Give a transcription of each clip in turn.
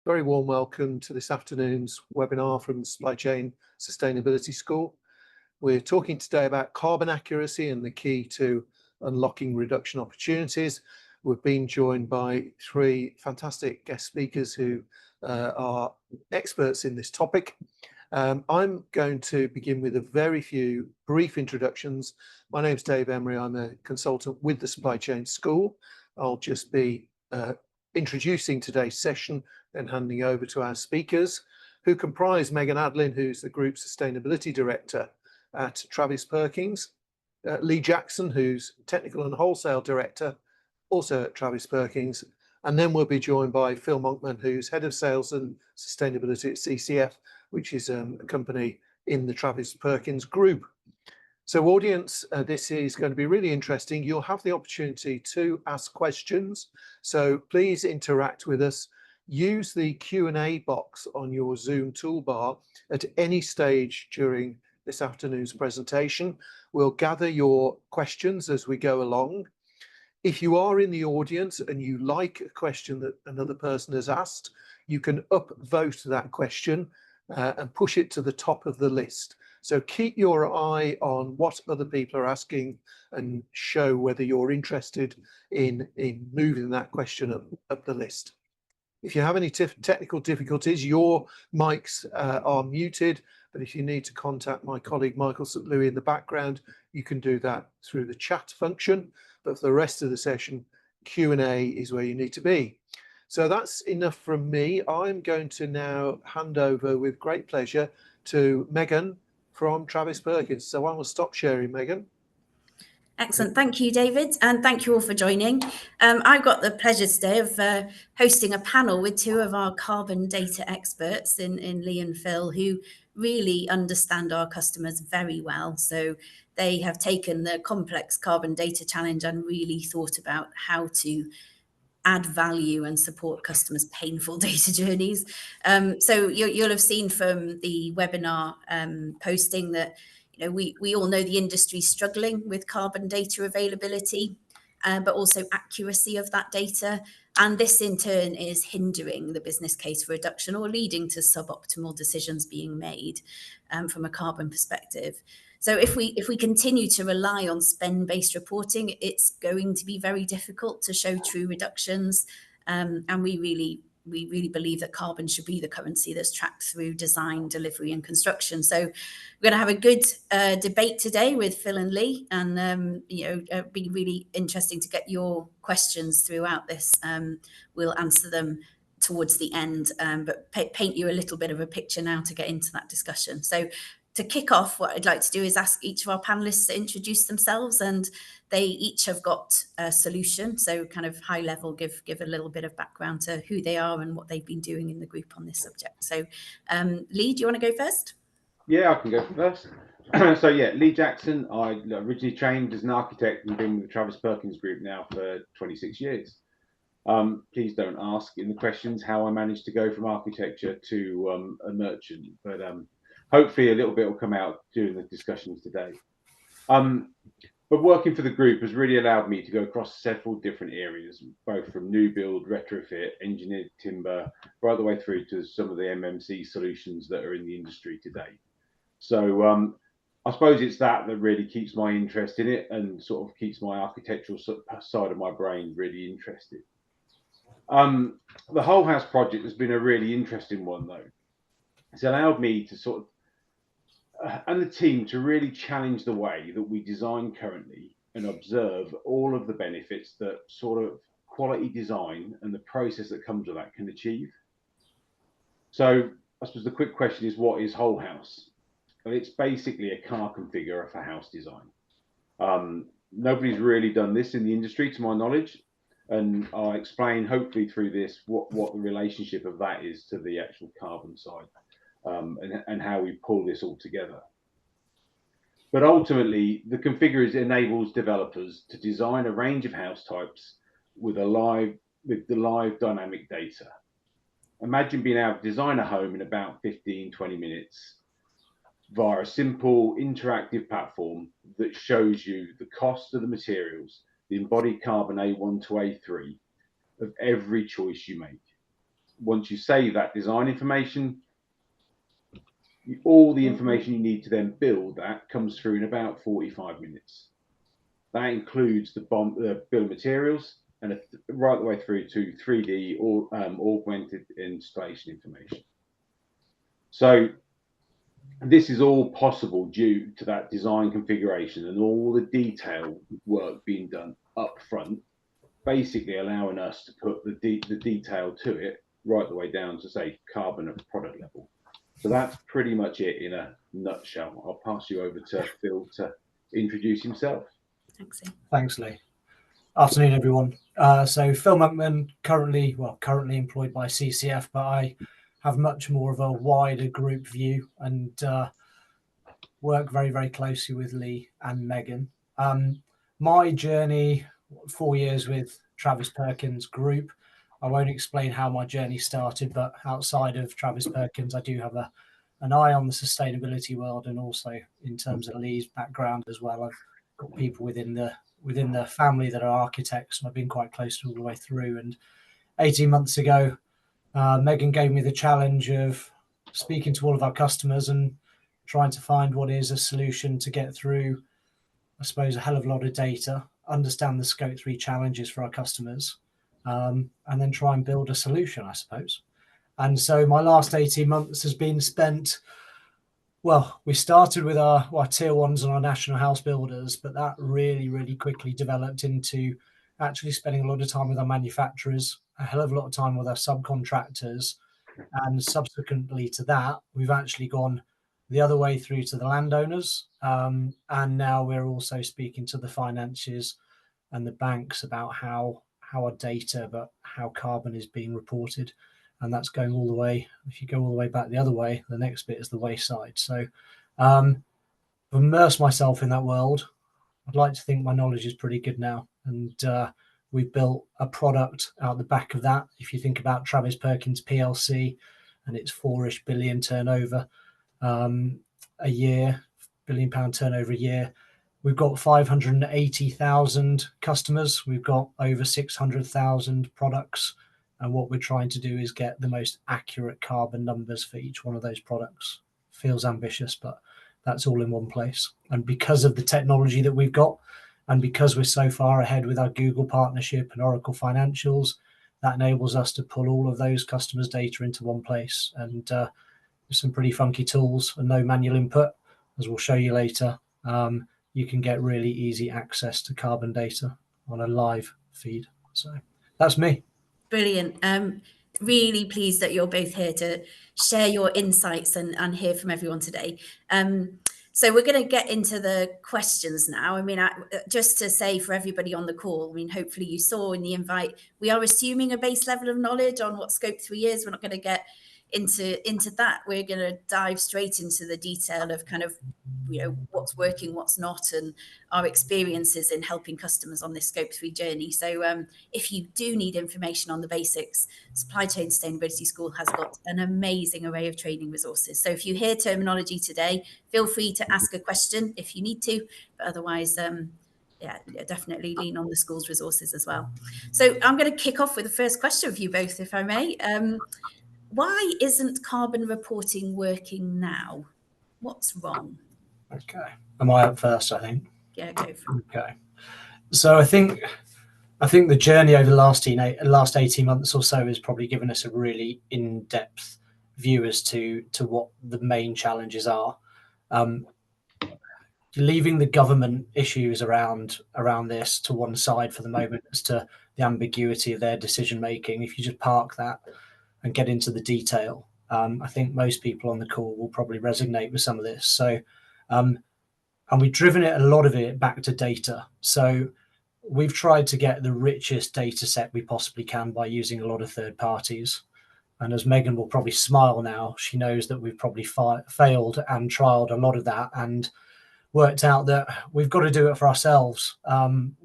Very warm welcome to this afternoon's webinar from the Supply Chain Sustainability School. We're talking today about carbon accuracy and the key to unlocking reduction opportunities. We've been joined by three fantastic guest speakers who are experts in this topic. I'm going to begin with a very few brief introductions. My name's Dave Emery. I'm a consultant with the Supply Chain School. I'll just be introducing today's session and handing over to our speakers, who comprise Megan Adlin, who's the Group Sustainability Director at Travis Perkins, Lee Jackson, who's Technical and Wholesale Director, also at Travis Perkins, and then we'll be joined by Phil Monkman, who's Head of Sales and Sustainability at CCF, which is a company in the Travis Perkins group. So audience, this is going to be really interesting. You'll have the opportunity to ask questions, so please interact with us. Use the Q&A box on your Zoom toolbar at any stage during this afternoon's presentation. We'll gather your questions as we go along. If you are in the audience and you like a question that another person has asked, you can upvote that question and push it to the top of the list. So keep your eye on what other people are asking and show whether you're interested in moving that question up the list. If you have any technical difficulties, your mics are muted, but if you need to contact my colleague Michael St. Louis in the background, you can do that through the chat function. But for the rest of the session, Q&A is where you need to be. So that's enough from me. I'm going to now hand over with great pleasure to Megan from Travis Perkins. So I will stop sharing, Megan. Excellent. Thank you, David. And thank you all for joining. I've got the pleasure today of hosting a panel with two of our carbon data experts in Lee and Phil, who really understand our customers very well. So they have taken the complex carbon data challenge and really thought about how to add value and support customers' painful data journeys. So you'll have seen from the webinar posting that we all know the industry is struggling with carbon data availability, but also accuracy of that data. And this in turn is hindering the business case for reduction or leading to suboptimal decisions being made from a carbon perspective. So if we continue to rely on spend-based reporting, it's going to be very difficult to show true reductions. And we really believe that carbon should be the currency that's tracked through design, delivery, and construction. So we're going to have a good debate today with Phil and Lee, and it'll be really interesting to get your questions throughout this. We'll answer them towards the end, but paint you a little bit of a picture now to get into that discussion. So to kick off, what I'd like to do is ask each of our panelists to introduce themselves, and they each have got a solution. So kind of high level, give a little bit of background to who they are and what they've been doing in the group on this subject. So Lee, do you want to go first? Yeah, I can go first. So yeah, Lee Jackson. I originally trained as an architect and been with the Travis Perkins Group now for 26 years. Please don't ask in the questions how I managed to go from architecture to a merchant, but hopefully a little bit will come out during the discussions today. But working for the group has really allowed me to go across several different areas, both from new build, retrofit, engineered timber, right the way through to some of the MMC solutions that are in the industry today. So I suppose it's that really keeps my interest in it and sort of keeps my architectural side of my brain really interested. The Whole House project has been a really interesting one, though. It's allowed me to sort of and the team to really challenge the way that we design currently and observe all of the benefits that sort of quality design and the process that comes with that can achieve. So I suppose the quick question is, what is Whole House? Well, it's basically a car configure for house design. Nobody's really done this in the industry, to my knowledge, and I'll explain hopefully through this what the relationship of that is to the actual carbon side. And how we pull this all together. But ultimately, the configure enables developers to design a range of house types with the live dynamic data. Imagine being able to design a home in about 15-20 minutes via a simple interactive platform that shows you the cost of the materials, the embodied carbon A1 to A3 of every choice you make. once you save that design information, all the information you need to then build that comes through in about 45 minutes. That includes the bill of materials and right the way through to 3D or augmented installation information. So this is all possible due to that design configuration and all the detail work being done up front, basically allowing us to put the detail to it right the way down to, say, carbon at product level. So that's pretty much it in a nutshell. I'll pass you over to Phil to introduce himself. Thanks, Lee. Afternoon, everyone. So Phil Monkman, currently employed by CCF, but I have much more of a wider group view and work very, very closely with Lee and Megan. My journey, 4 years with Travis Perkins Group. I won't explain how my journey started, but outside of Travis Perkins, I do have an eye on the sustainability world, and also in terms of Lee's background as well. I've got people within the family that are architects, and I've been quite close to all the way through. And 18 months ago, Megan gave me the challenge of speaking to all of our customers and trying to find what is a solution to get through, I suppose, a hell of a lot of data, understand the Scope 3 challenges for our customers, and then try and build a solution, I suppose. And so my last 18 months has been spent, well, we started with our tier ones and our national house builders, but that really, really quickly developed into actually spending a lot of time with our manufacturers, a hell of a lot of time with our subcontractors. And subsequently to that, we've actually gone the other way through to the landowners. And now we're also speaking to the financiers and the banks about how our data, but how carbon is being reported. And that's going all the way. If you go all the way back the other way, the next bit is the waste side. So I've immersed myself in that world. I'd like to think my knowledge is pretty good now. And we've built a product out the back of that. If you think about Travis Perkins PLC and its 4-ish billion turnover a year, £1 billion turnover a year, we've got 580,000 customers. We've got over 600,000 products. And what we're trying to do is get the most accurate carbon numbers for each one of those products. Feels ambitious, but that's all in one place. And because of the technology that we've got, and because we're so far ahead with our Google partnership and Oracle Financials, that enables us to pull all of those customers' data into one place. And there's some pretty funky tools and no manual input, as we'll show you later. You can get really easy access to carbon data on a live feed. So that's me. Brilliant. Really pleased that you're both here to share your insights and hear from everyone today. So we're going to get into the questions now. I mean, just to say for everybody on the call, I mean, hopefully you saw in the invite, we are assuming a base level of knowledge on what Scope 3 is. We're not going to get into that. We're going to dive straight into the detail of kind of, you know, what's working, what's not, and our experiences in helping customers on this Scope 3 journey. So if you do need information on the basics, Supply Chain Sustainability School has got an amazing array of training resources. So if you hear terminology today, feel free to ask a question if you need to, but otherwise, yeah, definitely lean on the school's resources as well. So I'm going to kick off with the first question for you both, if I may. Why isn't carbon reporting working now? What's wrong? Okay. Am I up first, I think? Yeah, go for it. Okay. So I think the journey over the last 18 months or so has probably given us a really in-depth view as to what the main challenges are. Leaving the government issues around this to one side for the moment as to the ambiguity of their decision making, if you just park that and get into the detail, I think most people on the call will probably resonate with some of this. So, and we've driven a lot of it back to data. So we've tried to get the richest data set we possibly can by using a lot of third parties. And as Megan will probably smile now, she knows that we've probably failed and trialed a lot of that and worked out that we've got to do it for ourselves.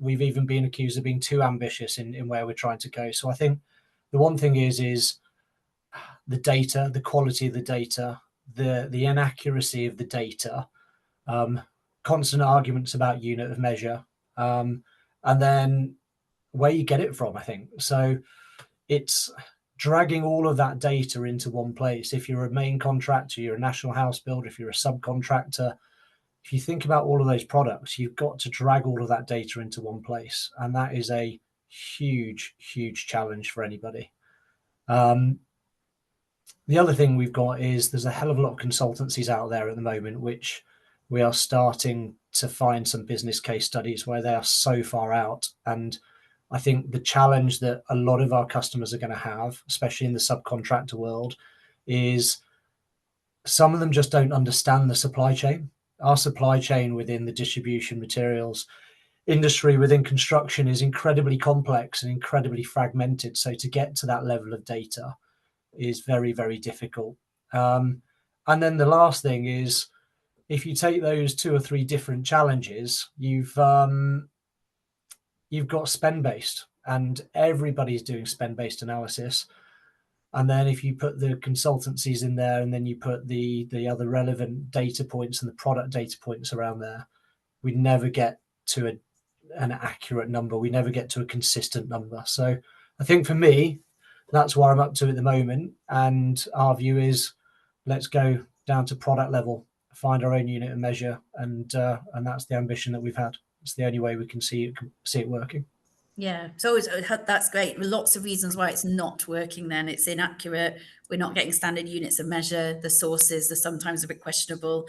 We've even been accused of being too ambitious in where we're trying to go. So I think the one thing is the data, the quality of the data, the inaccuracy of the data, constant arguments about unit of measure, and then where you get it from, I think. So it's dragging all of that data into one place. If you're a main contractor, you're a national house builder, if you're a subcontractor, if you think about all of those products, you've got to drag all of that data into one place. And that is a huge, huge challenge for anybody. The other thing we've got is there's a hell of a lot of consultancies out there at the moment, which we are starting to find some business case studies where they are so far out. And I think the challenge that a lot of our customers are going to have, especially in the subcontractor world, is some of them just don't understand the supply chain. Our supply chain within the distribution materials industry within construction is incredibly complex and incredibly fragmented. So to get to that level of data is very, very difficult. And then the last thing is, if you take those 2 or 3 different challenges, you've got spend-based, and everybody's doing spend-based analysis. And then if you put the consultancies in there, and then you put the other relevant data points and the product data points around there, we never get to an accurate number. We never get to a consistent number. So I think for me, that's where I'm up to at the moment. And our view is, let's go down to product level, find our own unit of measure, and that's the ambition that we've had. It's the only way we can see it working. Yeah, so that's great. Lots of reasons why it's not working then. It's inaccurate. We're not getting standard units of measure. The sources are sometimes a bit questionable.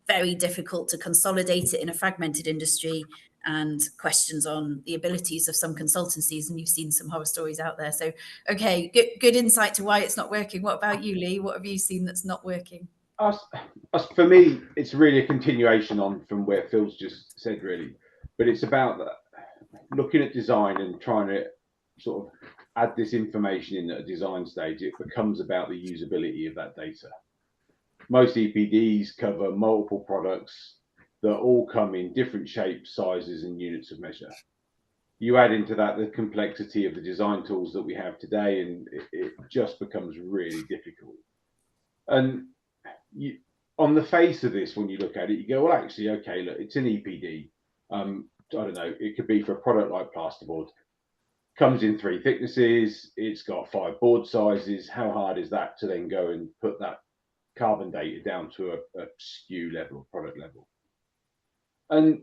Very difficult to consolidate it in a fragmented industry, and questions on the abilities of some consultancies. And you've seen some horror stories out there. So, okay, good insight to why it's not working. What about you, Lee? What have you seen that's not working? For me, it's really a continuation on from where Phil's just said, really. But it's about looking at design and trying to sort of add this information in at a design stage. It becomes about the usability of that data. Most EPDs cover multiple products that all come in different shapes, sizes, and units of measure. You add into that the complexity of the design tools that we have today, and it just becomes really difficult. And on the face of this, when you look at it, you go, well, actually, okay, look, it's an EPD. I don't know, it could be for a product like plasterboard. Comes in 3 thicknesses, it's got 5 board sizes. How hard is that to then go and put that carbon data down to a SKU level, product level? And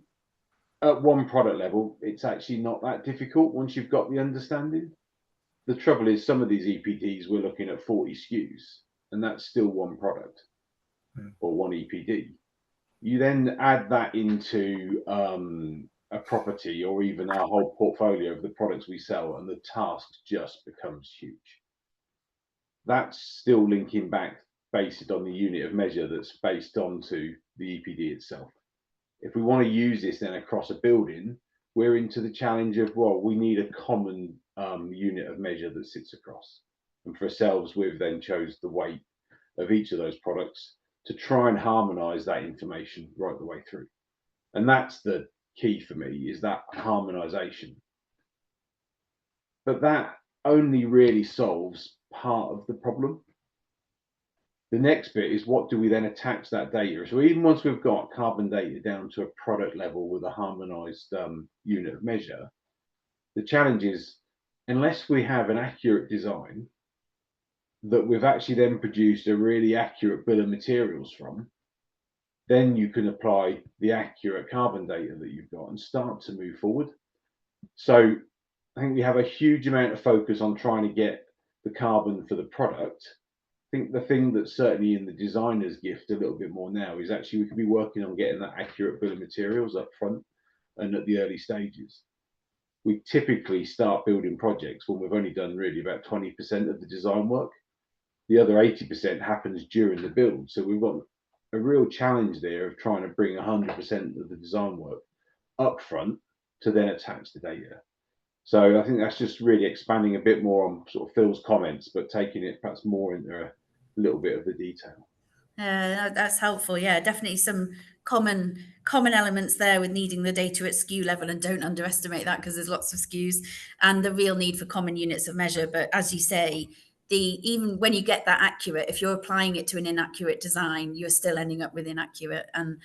at one product level, it's actually not that difficult once you've got the understanding. The trouble is, some of these EPDs, we're looking at 40 SKUs, and that's still one product or one EPD. You then add that into a property or even our whole portfolio of the products we sell, and the task just becomes huge. That's still linking back based on the unit of measure that's based onto the EPD itself. If we want to use this then across a building, we're into the challenge of, well, we need a common unit of measure that sits across. And for ourselves, we've then chose the weight of each of those products to try and harmonize that information right the way through. And that's the key for me, is that harmonization. But that only really solves part of the problem. The next bit is, what do we then attach that data? So even once we've got carbon data down to a product level with a harmonized unit of measure, the challenge is, unless we have an accurate design that we've actually then produced a really accurate bill of materials from, then you can apply the accurate carbon data that you've got and start to move forward. So I think we have a huge amount of focus on trying to get the carbon for the product. I think the thing that's certainly in the designer's gift a little bit more now is actually we could be working on getting that accurate bill of materials up front and at the early stages. We typically start building projects when we've only done really about 20% of the design work. The other 80% happens during the build. So we've got a real challenge there of trying to bring 100% of the design work up front to then attach the data. So I think that's just really expanding a bit more on sort of Phil's comments, but taking it perhaps more into a little bit of the detail. That's helpful. Yeah, definitely some common elements there with needing the data at SKU level, and don't underestimate that because there's lots of SKUs, and the real need for common units of measure. But as you say, even when you get that accurate, if you're applying it to an inaccurate design, you're still ending up with inaccurate. And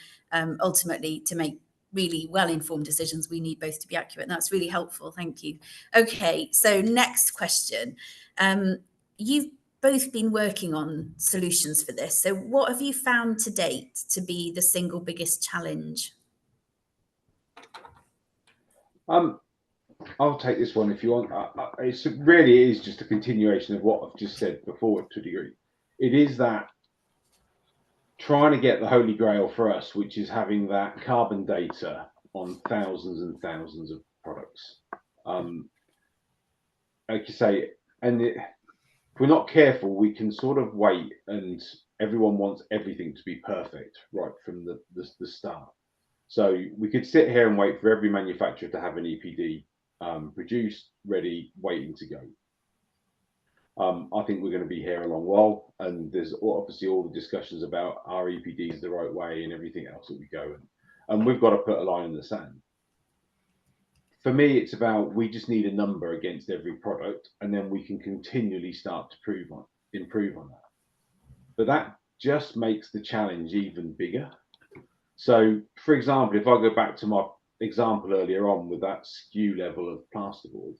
ultimately, to make really well-informed decisions, we need both to be accurate. And that's really helpful. Thank you. Okay, so next question. you've both been working on solutions for this. So what have you found to date to be the single biggest challenge? I'll take this one if you want. It really is just a continuation of what I've just said before to a degree. It is that trying to get the holy grail for us, which is having that carbon data on thousands and thousands of products. Like you say, and if we're not careful, we can sort of wait, and everyone wants everything to be perfect right from the start. So we could sit here and wait for every manufacturer to have an EPD produced, ready, waiting to go. I think we're going to be here a long while, and there's obviously all the discussions about our EPDs the right way and everything else that we go, and we've got to put a line in the sand. For me, it's about we just need a number against every product, and then we can continually start to improve on that. But that just makes the challenge even bigger. So, for example, if I go back to my example earlier on with that SKU level of plasterboard,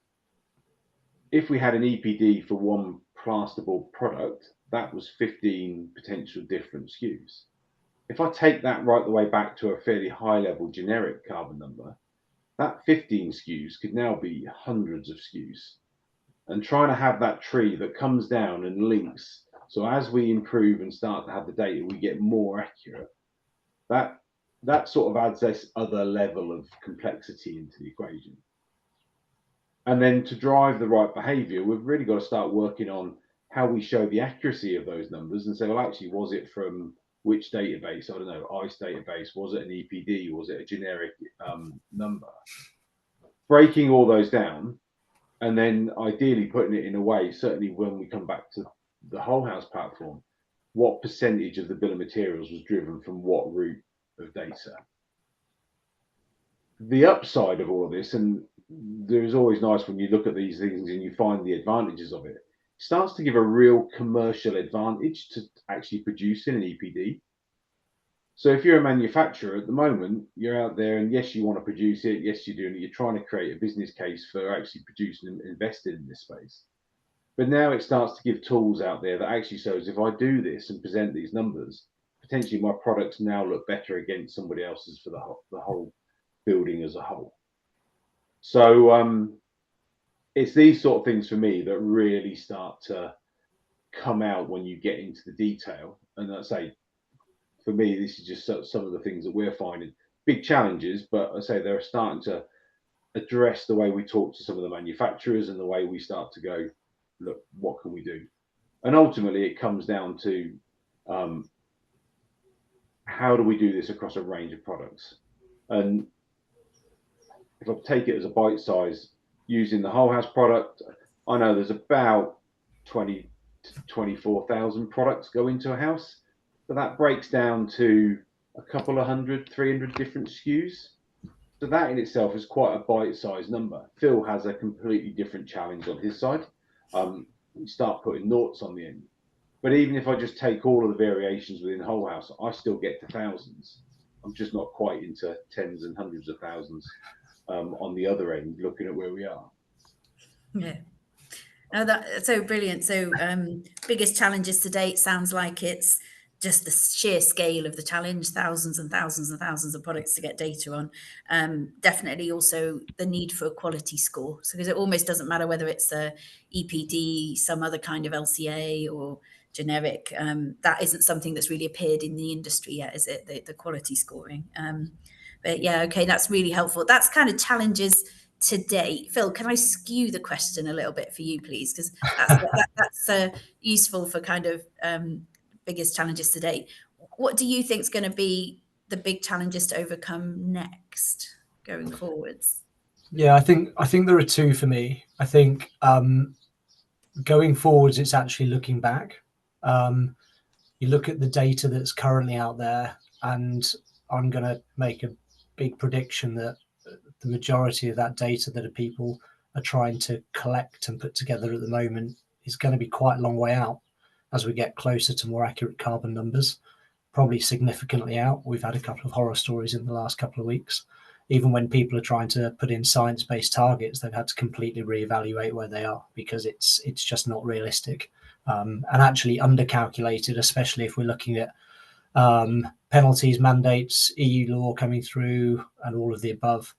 if we had an EPD for one plasterboard product, that was 15 potential different SKUs. If I take that right the way back to a fairly high level generic carbon number, that 15 SKUs could now be hundreds of SKUs. And trying to have that tree that comes down and links, so as we improve and start to have the data, we get more accurate. That sort of adds this other level of complexity into the equation. And then to drive the right behavior, we've really got to start working on how we show the accuracy of those numbers and say, well, actually, was it from which database? I don't know, ICE database, was it an EPD? Was it a generic number? Breaking all those down, and then ideally putting it in a way, certainly when we come back to the whole house platform, what percentage of the bill of materials was driven from what route of data? The upside of all of this, and there is always nice when you look at these things and you find the advantages of it, starts to give a real commercial advantage to actually producing an EPD. So if you're a manufacturer at the moment, you're out there and yes, you want to produce it. Yes, you're doing it. You're trying to create a business case for actually producing and investing in this space. But now it starts to give tools out there that actually shows if I do this and present these numbers, potentially my products now look better against somebody else's for the whole building as a whole. So it's these sort of things for me that really start to come out when you get into the detail. And I say, for me, this is just some of the things that we're finding big challenges, but I say they're starting to address the way we talk to some of the manufacturers and the way we start to go, look, what can we do? And ultimately it comes down to how do we do this across a range of products? And if I take it as a bite size, using the whole house product, I know there's about 20 to 24,000 products go into a house. So that breaks down to a couple of 300 different SKUs. So that in itself is quite a bite-sized number. Phil has a completely different challenge on his side. You start putting noughts on the end. But even if I just take all of the variations within the whole house, I still get to thousands. I'm just not quite into tens and hundreds of thousands on the other end, looking at where we are. Yeah. Oh, that's so brilliant. So biggest challenges to date sounds like it's just the sheer scale of the challenge, thousands and thousands and thousands of products to get data on. Definitely also the need for a quality score. So because it almost doesn't matter whether it's a EPD, some other kind of LCA or generic, that isn't something that's really appeared in the industry yet, is it? The quality scoring. But yeah, okay, that's really helpful. That's kind of challenges to date. Phil, can I skew the question a little bit for you, please? Because that's useful for kind of biggest challenges to date. What do you think is going to be the big challenges to overcome next going forwards? Yeah, I think there are two for me. I think going forwards, it's actually looking back. You look at the data that's currently out there, and I'm going to make a big prediction that the majority of that data that people are trying to collect and put together at the moment is going to be quite a long way out as we get closer to more accurate carbon numbers, probably significantly out. We've had a couple of horror stories in the last couple of weeks. even when people are trying to put in science-based targets, they've had to completely reevaluate where they are because it's just not realistic, and actually undercalculated, especially if we're looking at penalties, mandates, EU law coming through, and all of the above.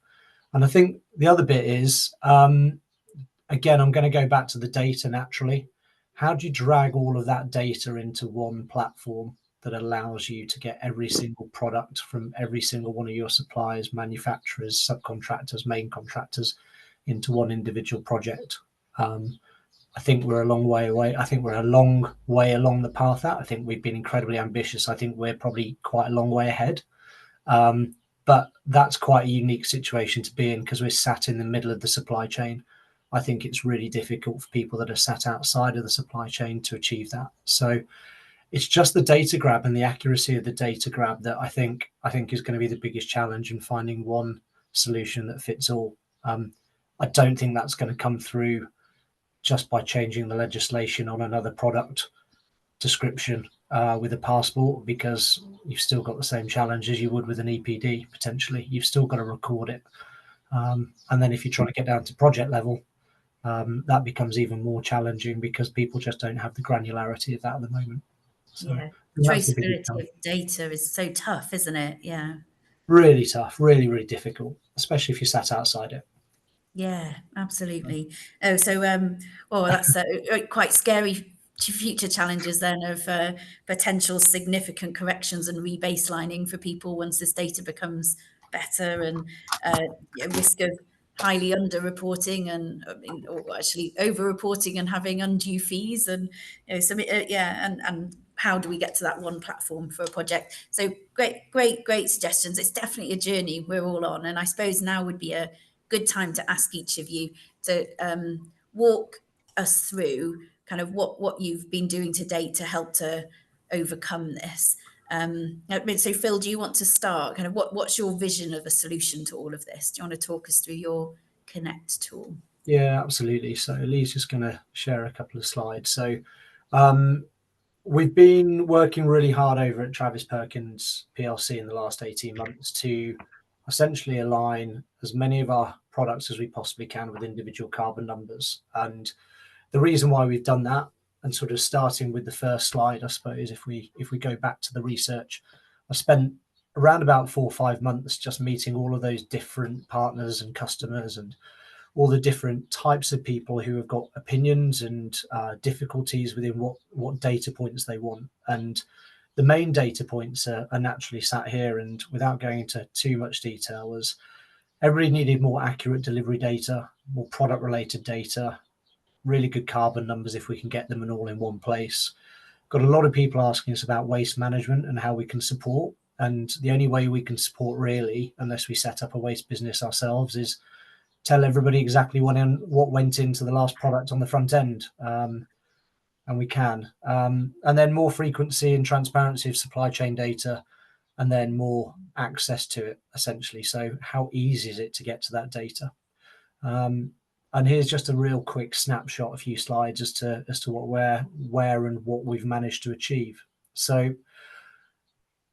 And I think the other bit is, again, I'm going to go back to the data naturally. How do you drag all of that data into one platform that allows you to get every single product from every single one of your suppliers, manufacturers, subcontractors, main contractors into one individual project? I think we're a long way away. I think we're a long way along the path that I think we've been incredibly ambitious. I think we're probably quite a long way ahead. But that's quite a unique situation to be in because we're sat in the middle of the supply chain. I think it's really difficult for people that are sat outside of the supply chain to achieve that. So it's just the data grab and the accuracy of the data grab that I think is going to be the biggest challenge in finding one solution that fits all. I don't think that's going to come through just by changing the legislation on another product description with a passport, because you've still got the same challenge as you would with an EPD. Potentially, you've still got to record it, and then if you're trying to get down to project level, that becomes even more challenging because people just don't have the granularity of that at the moment. So Yeah, that's the biggest traceability challenge. of data is so tough, isn't it? Yeah. Really tough, really, really difficult, especially if you're sat outside it. Yeah, absolutely. Oh, so well, that's quite scary future challenges then of potential significant corrections and rebaselining for people once this data becomes better, and risk of highly underreporting and or actually over-reporting and having undue fees, and so and how do we get to that one platform for a project? So great suggestions. It's definitely a journey we're all on, and I suppose now would be a good time to ask each of you to walk us through kind of what you've been doing to date to help to overcome this. So Phil, do you want to start? Kind of what's your vision of a solution to all of this? Do you want to talk us through your Connect tool? Yeah, absolutely. So Lee's just going to share a couple of slides. So we've been working really hard over at Travis Perkins PLC in the last 18 months to essentially align as many of our products as we possibly can with individual carbon numbers. And the reason why we've done that, and sort of starting with the first slide, I suppose, if we go back to the research, I spent around about 4 or 5 months just meeting all of those different partners and customers and all the different types of people who have got opinions and difficulties within what data points they want. And the main data points are naturally sat here, and without going into too much detail, was everybody needed more accurate delivery data, more product related data, really good carbon numbers if we can get them and all in one place. Got a lot of people asking us about waste management and how we can support. And the only way we can support really, unless we set up a waste business ourselves, is tell everybody exactly what went into the last product on the front end. And we can. And then more frequency and transparency of supply chain data, and then more access to it, essentially. So how easy is it to get to that data? And here's just a real quick snapshot, a few slides as to what where and what we've managed to achieve. So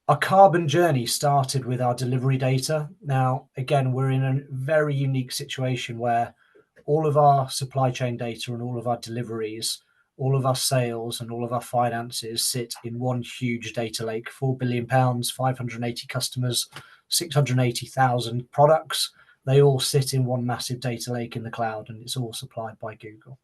our carbon journey started with our delivery data. Now, again, we're in a very unique situation where all of our supply chain data and all of our deliveries, all of our sales and all of our finances sit in one huge data lake, £4 billion, 580 customers, 680,000 products. They all sit in one massive data lake in the cloud, and it's all supplied by Google.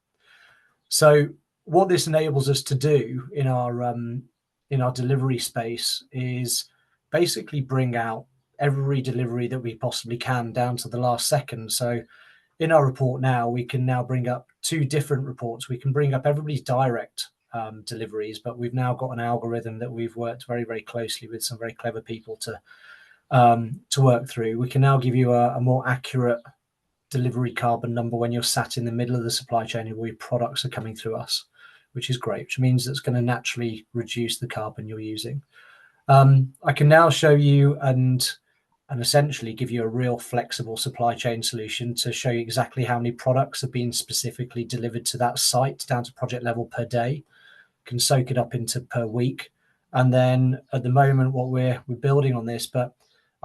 So what this enables us to do in our delivery space is basically bring out every delivery that we possibly can down to the last second. So in our report now, we can now bring up 2 different reports. We can bring up everybody's direct deliveries, but we've now got an algorithm that we've worked very, very closely with some very clever people to work through. We can now give you a more accurate delivery carbon number when you're sat in the middle of the supply chain and where your products are coming through us, which is great, which means it's going to naturally reduce the carbon you're using. I can now show you and essentially give you a real flexible supply chain solution to show you exactly how many products have been specifically delivered to that site down to project level per day. Can soak it up into per week. And then at the moment, what we're building on this, but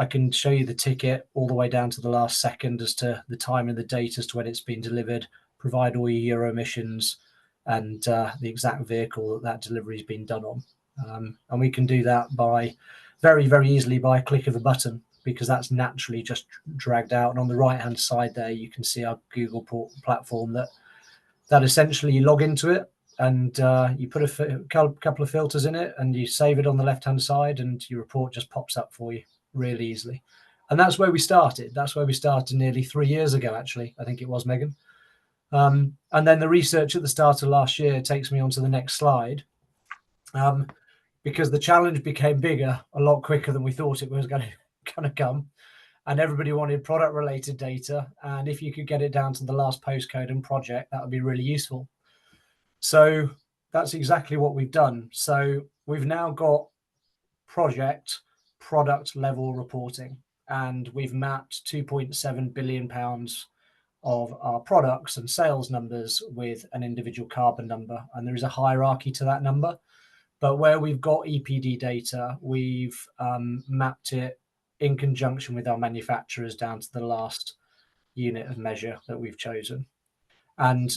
I can show you the ticket all the way down to the last second as to the time and the date as to when it's been delivered, provide all your Euro emissions and the exact vehicle that delivery has been done on. And we can do that by very, very easily by a click of a button, because that's naturally just dragged out. And on the right-hand side there, you can see our Google platform that essentially you log into it and you put a couple of filters in it and you save it on the left-hand side and your report just pops up for you really easily. And that's where we started. That's where we started nearly 3 years ago, actually. I think it was, Megan. And then the research at the start of last year takes me on to the next slide, because the challenge became bigger a lot quicker than we thought it was going to come. And everybody wanted product related data. And if you could get it down to the last postcode and project, that would be really useful. So that's exactly what we've done. So we've now got product level reporting, and we've mapped 2.7 billion pounds of our products and sales numbers with an individual carbon number. And there is a hierarchy to that number. But where we've got EPD data, we've mapped it in conjunction with our manufacturers down to the last unit of measure that we've chosen. And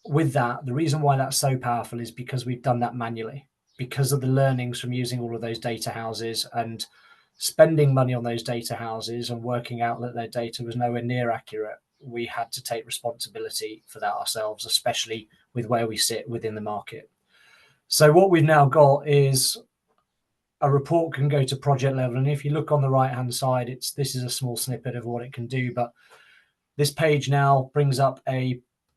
with that, the reason why that's so powerful is because we've done that manually, because of the learnings from using all of those data houses and spending money on those data houses and working out that their data was nowhere near accurate. We had to take responsibility for that ourselves, especially with where we sit within the market. So what we've now got is a report can go to project level. And if you look on the right-hand side, this is a small snippet of what it can do. But this page now brings up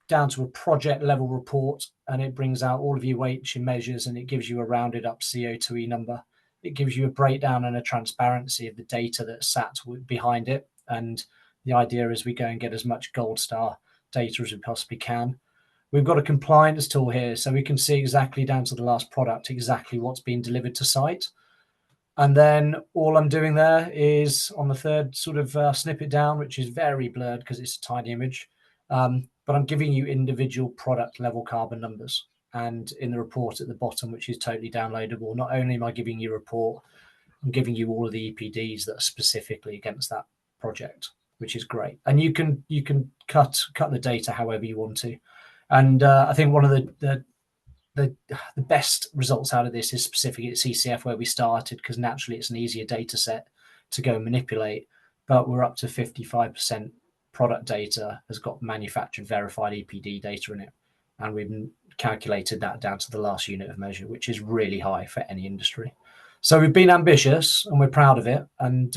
down to a project level report, and it brings out all of your weights, your measures, and it gives you a rounded up CO2e number. It gives you a breakdown and a transparency of the data that sat behind it. And the idea is we go and get as much gold star data as we possibly can. We've got a compliance tool here, so we can see exactly down to the last product, exactly what's been delivered to site. And then all I'm doing there is on the third sort of snippet down, which is very blurred because it's a tiny image, but I'm giving you individual product level carbon numbers. And in the report at the bottom, which is totally downloadable, not only am I giving you a report, I'm giving you all of the EPDs that are specifically against that project, which is great. And you can cut the data however you want to. And I think one of the best results out of this is specifically at CCF, where we started, because naturally it's an easier data set to go and manipulate. But we're up to 55% product data has got manufactured verified EPD data in it. And we've calculated that down to the last unit of measure, which is really high for any industry. So we've been ambitious and we're proud of it. And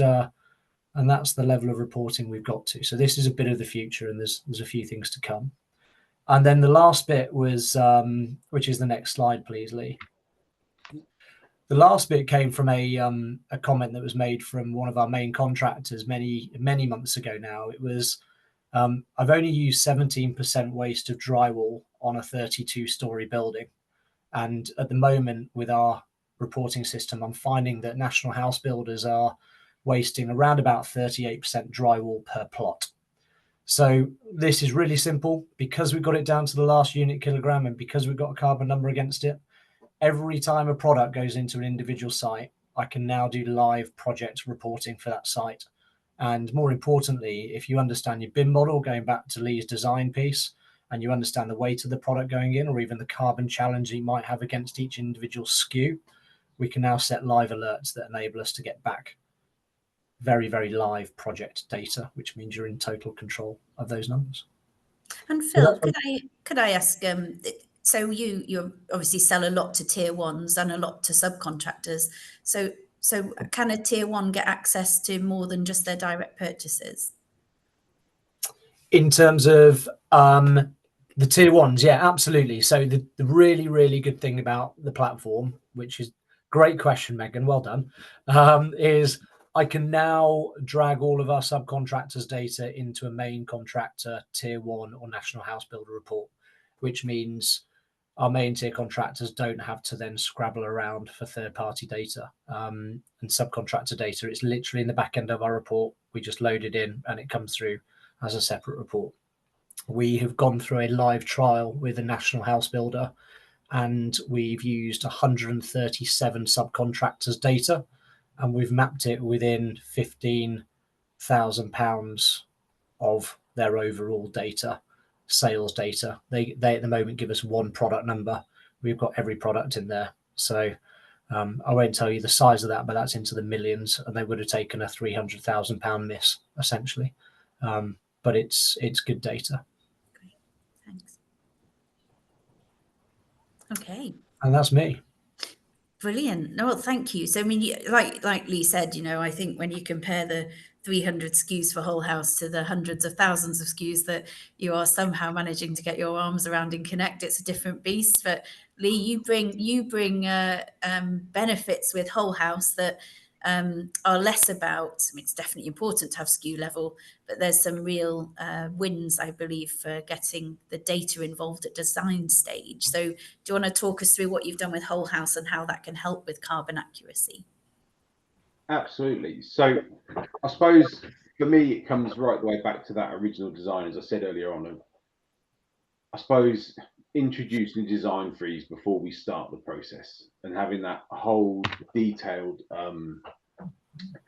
that's the level of reporting we've got to. So this is a bit of the future, and there's a few things to come. And then the last bit was, which is the next slide, please, Lee. The last bit came from a comment that was made from one of our main contractors many months ago now. It was, I've only used 17% waste of drywall on a 32-story building. And at the moment with our reporting system, I'm finding that national house builders are wasting around about 38% drywall per plot. So this is really simple, because we've got it down to the last unit kilogram and because we've got a carbon number against it. Every time a product goes into an individual site, I can now do live project reporting for that site. And more importantly, if you understand your BIM model, going back to Lee's design piece, and you understand the weight of the product going in, or even the carbon challenge you might have against each individual SKU, we can now set live alerts that enable us to get back very, very live project data, which means you're in total control of those numbers. And Phil, could I ask, so you obviously sell a lot to tier ones and a lot to subcontractors. So can a tier one get access to more than just their direct purchases? In terms of the tier ones, yeah, absolutely. So the really, really good thing about the platform, which is great question, Megan, well done, is I can now drag all of our subcontractors' data into a main contractor tier one or national house builder report, which means our main tier contractors don't have to then scrabble around for third-party data and subcontractor data. It's literally in the back end of our report. We just load it in and it comes through as a separate report. We have gone through a live trial with a national house builder, and we've used 137 subcontractors' data. and we've mapped it within £15,000 of their overall data, sales data. They at the moment give us one product number. We've got every product in there. So I won't tell you the size of that, but that's into the millions, and they would have taken a £300,000 miss essentially. But it's good data. Great, thanks. Okay. And that's me. Brilliant. No, well, thank you. So, I mean, like Lee said, I think when you compare the 300 SKUs for Whole House to the hundreds of thousands of SKUs that you are somehow managing to get your arms around and connect, it's a different beast. But Lee, you bring benefits with Whole House that are less about. I mean, it's definitely important to have SKU level, but there's some real wins, I believe, for getting the data involved at design stage. So, do you want to talk us through what you've done with Whole House and how that can help with carbon accuracy? Absolutely. So I suppose for me, it comes right the way back to that original design, as I said earlier on. I suppose introducing design freeze before we start the process and having that whole detailed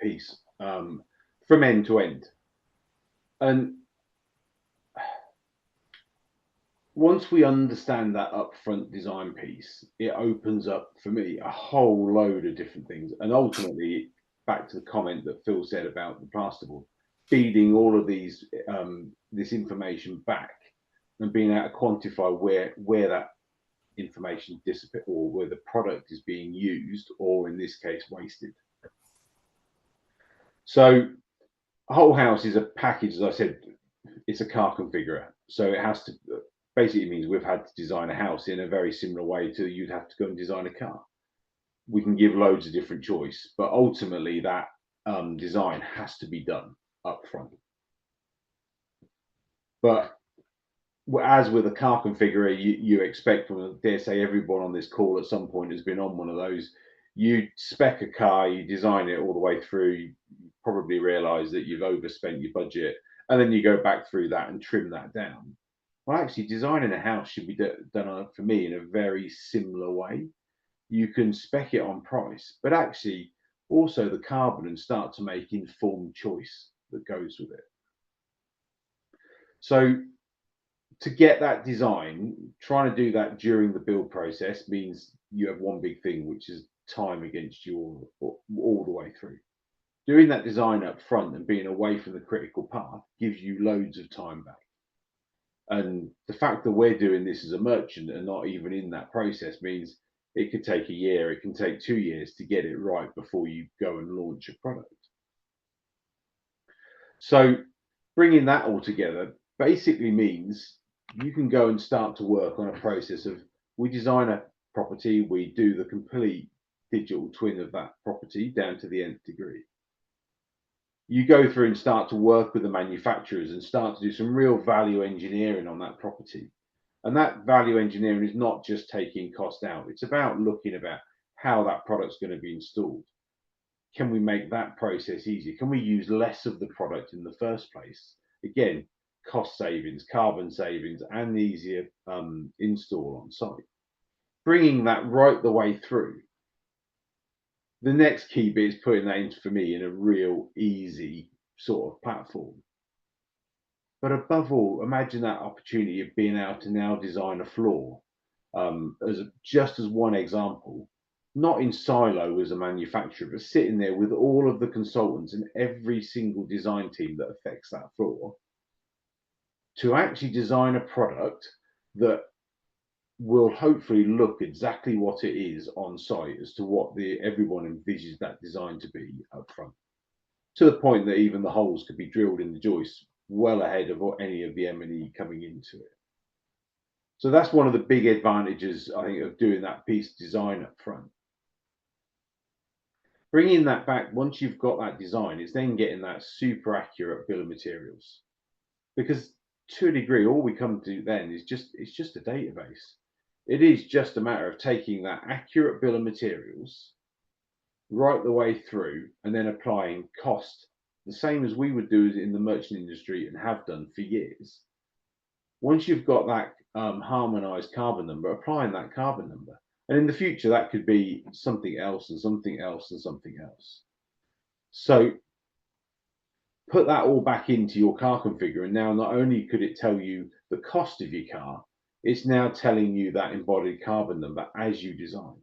piece from end to end. And once we understand that upfront design piece, it opens up for me a whole load of different things. And ultimately, back to the comment that Phil said about the plasterboard, feeding all of these this information back and being able to quantify where that information disappears, or where the product is being used, or in this case wasted. So Whole House is a package, as I said, it's a car configurer. So it has to basically means we've had to design a house in a very similar way to you'd have to go and design a car. We can give loads of different choice, but ultimately that design has to be done up front. But as with a car configurer, you expect from, dare say, everyone on this call at some point has been on one of those. You spec a car, you design it all the way through, you probably realize that you've overspent your budget, and then you go back through that and trim that down. Well, actually, designing a house should be done, for me, in a very similar way. You can spec it on price, but actually also the carbon, and start to make informed choice that goes with it. So to get that design, trying to do that during the build process means you have one big thing, which is time against you all the way through. Doing that design up front and being away from the critical path gives you loads of time back. And the fact that we're doing this as a merchant and not even in that process means it could take a year, it can take 2 years to get it right before you go and launch a product. So bringing that all together basically means you can go and start to work on a process of, we design a property, we do the complete digital twin of that property down to the nth degree. You go through and start to work with the manufacturers and start to do some real value engineering on that property. And that value engineering is not just taking cost out. It's about looking about how that product's going to be installed. Can we make that process easier? Can we use less of the product in the first place? Again, cost savings, carbon savings, and easier install on site. Bringing that right the way through. The next key bit is putting that into, for me, in a real easy sort of platform. But above all, imagine that opportunity of being able to now design a floor, just as one example, not in silo as a manufacturer, but sitting there with all of the consultants and every single design team that affects that floor, to actually design a product that will hopefully look exactly what it is on site as to what everyone envisages that design to be up front, to the point that even the holes could be drilled in the joists well ahead of any of the M&E coming into it. So that's one of the big advantages, I think, of doing that piece design up front. Bringing that back, once you've got that design, it's then getting that super accurate bill of materials, because to a degree, all we come to then is it's just a database. It is just a matter of taking that accurate bill of materials right the way through and then applying cost, the same as we would do in the merchant industry and have done for years. Once you've got that harmonized carbon number, applying that carbon number. And in the future, that could be something else and something else and something else. So put that all back into your car configure, and now not only could it tell you the cost of your car, it's now telling you that embodied carbon number as you design.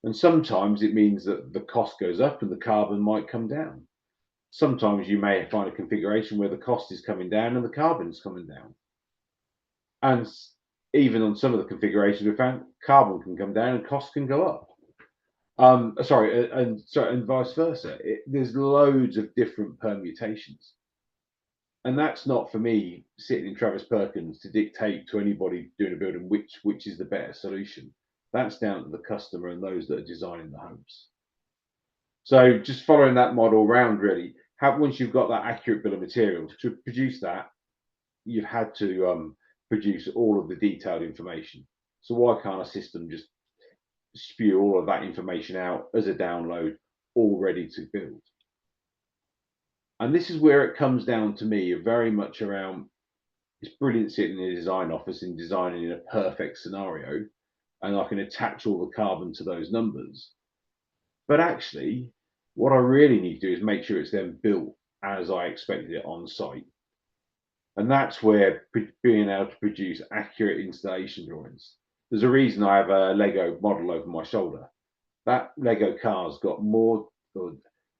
And sometimes it means that the cost goes up and the carbon might come down. Sometimes you may find a configuration where the cost is coming down and the carbon is coming down. And even on some of the configurations, we found carbon can come down and cost can go up. And vice versa. There's loads of different permutations. And that's not for me sitting in Travis Perkins to dictate to anybody doing a building which is the better solution. That's down to the customer and those that are designing the homes. So just following that model around, really, once you've got that accurate bill of materials, to produce that, you've had to produce all of the detailed information. So why can't a system just spew all of that information out as a download, all ready to build? And this is where it comes down to me, very much around, it's brilliant sitting in a design office and designing in a perfect scenario, and I can attach all the carbon to those numbers. But actually, what I really need to do is make sure it's then built as I expected it on site. And that's where being able to produce accurate installation drawings. There's a reason I have a Lego model over my shoulder. That Lego car's got more,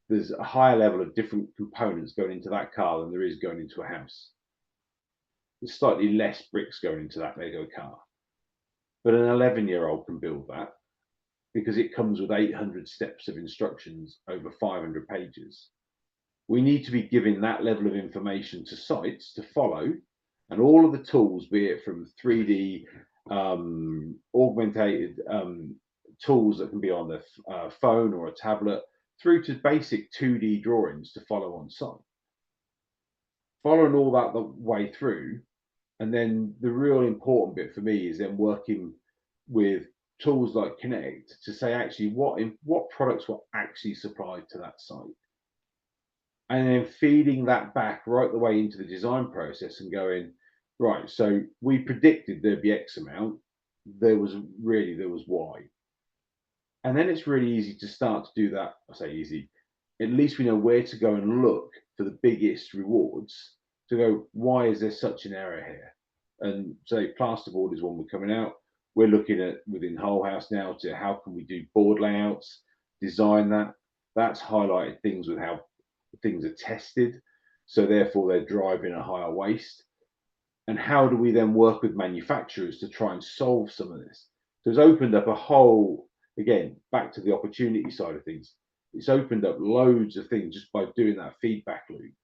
there's a higher level of different components going into that car than there is going into a house. There's slightly less bricks going into that Lego car. But an 11-year-old can build that because it comes with 800 steps of instructions over 500 pages. We need to be giving that level of information to sites to follow, and all of the tools, be it from 3D augmented tools that can be on the phone or a tablet, through to basic 2D drawings to follow on site. Following all that the way through, and then the real important bit for me is then working with tools like Connect to say actually what products were actually supplied to that site. And then feeding that back right the way into the design process and going, right, so we predicted there'd be X amount, there was Y. And then it's really easy to start to do that. I say easy, at least we know where to go and look for the biggest rewards to go, why is there such an error here? And say plasterboard is one we're coming out. We're looking at within Whole House now to how can we do board layouts, design that. That's highlighted things with how things are tested. So therefore they're driving a higher waste. And how do we then work with manufacturers to try and solve some of this? So it's opened up a whole, again, back to the opportunity side of things. It's opened up loads of things just by doing that feedback loop.